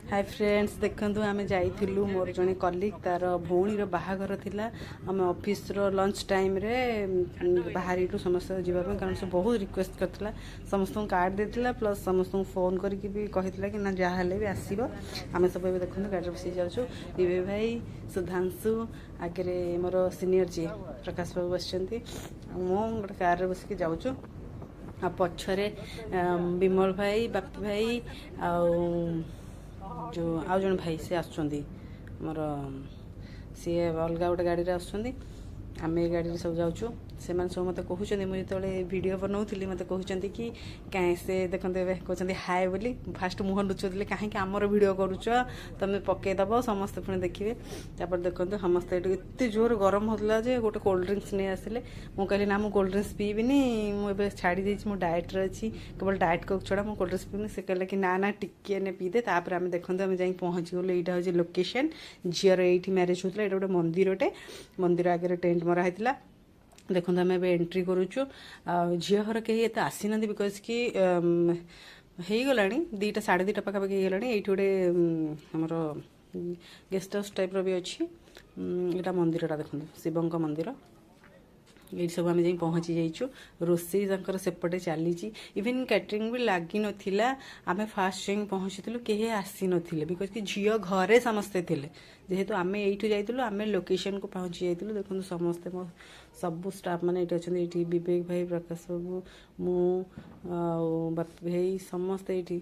Hi friends देखंतु आमे जाइथिलु मोर जने कलीग तार भौणीर बाहागर थिला आमे ऑफिस रो लंच टाइम रे बाहरीटू समस्त जीवा पे कारण से बहुत रिक्वेस्ट करथिला समस्त कार्ड देथिला प्लस समस्त फोन करके भी कहिथिला कि ना जा हले भी आसीबो आमे सब भी देखंतु गाड़ी बसी जाउछु विवे भाई सुधांशु आगे मोर सीनियर जी प्रकाश बाबू बसचंती मो गोटे कार रे बस के जाउछु आ पछरे विमल भाई बापी भाई आ जो आउ जन भाई से आमर सी अलग गोटे गाड़ी आसुँच आम ए गाड़ी सब जाऊँ से सब मत कहते मुझे जो भिड बनाऊली मत कहते कि कहीं से देखते कहते हाय बोली फास्ट मुह लुचुले कहीं आमर भिड करुच तुम पकईदब समस्ते पुणी देखिए तापर देखते समस्ते एत जोर गरम होता जे गोटे कोल्ड ड्रिंक्स नहीं आसिले मुझे कहली ना मुझे कोल्ड ड्रिंक्स पीबिनी मुझे छाड़ी देती मुझे डाएट्रे अच्छी केवल डाएट कोक छड़ा मुझे कोल्ड ड्रिंक्स पीबिनी से कहला कि ना टिके ने पीदे तापर आम देखते आम जा पहुँची गलु यहाँ हूँ लोकेशन झीर ये मैरेज होता है गोटे मंदिरटे मंदिर आगे टेंट मरा होता देखो आम एंट्री करुचु झील घर कहीं एत आसी ना बिकज कि हो गला 2टा 2:30 पाखापाखि हो गला ये गोटे आमर गेस्ट हाउस टाइप भी अच्छी यहाँ मंदिरटा देखो शिवंक मंदिर ये सब आम जा पहुँची जाइचु रोसई सेपटे चली इवन कैटरिंग भी लगी नाला आम फास्ट जा पहुँची कहीं आसी नथिले बिकज कि झील घरे समस्ते थे जेहेतु आम यू जाइलु आम लोकेशन को पहुँची जाइलु देखो समस्ते मो सबू स्टाफ मैंने ये विवेक भाई प्रकाश बाबू मु बापी भाई समस्ते ये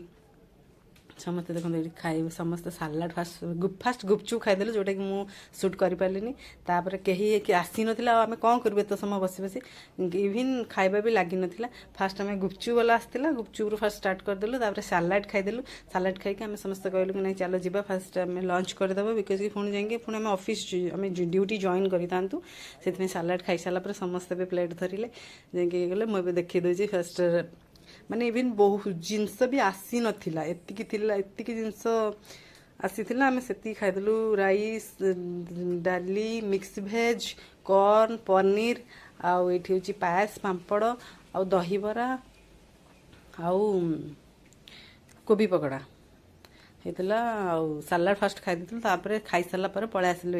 समस्ते देखो ये खाई समस्त सालाड फास्ट गुपचुप खाईदेलु जोटा कि मुझे सुट कर पारे तापर कहीं आसी नाला आम कौन करूँ एत समय बस बस इवन खाଇବା भी लगी नाला फास्ट आम गुपचुप वाला आसाला गुपचुप फास्ट स्टार्ट करदेलु तापर सालाड खाईदेलु सालाड खाई आम समस्त कहलु कि नहीं चलो जीवा फास्ट आम लंच करदेव बिकज कि पुणी जाइए पुणी आम ऑफिस आम ड्यूटी जॉइन करूँ से सालाड खाई सारापर समस्ते भी प्लेट धरले जाइए गले मुझे देखी दूसरी फास्ट माने इवन बहुत जिनस भी आसी नथिला एतिकी जिनस आसी आम से खाईदेलु राइस डाली मिक्स भेज कॉर्न पनीर आउ ये हूँ पायस पापड़ आउ दहीबरा आउ कोबी पकड़ा होता आउ सालाड फास्ट खाई खाई सारा पलि आसिलु।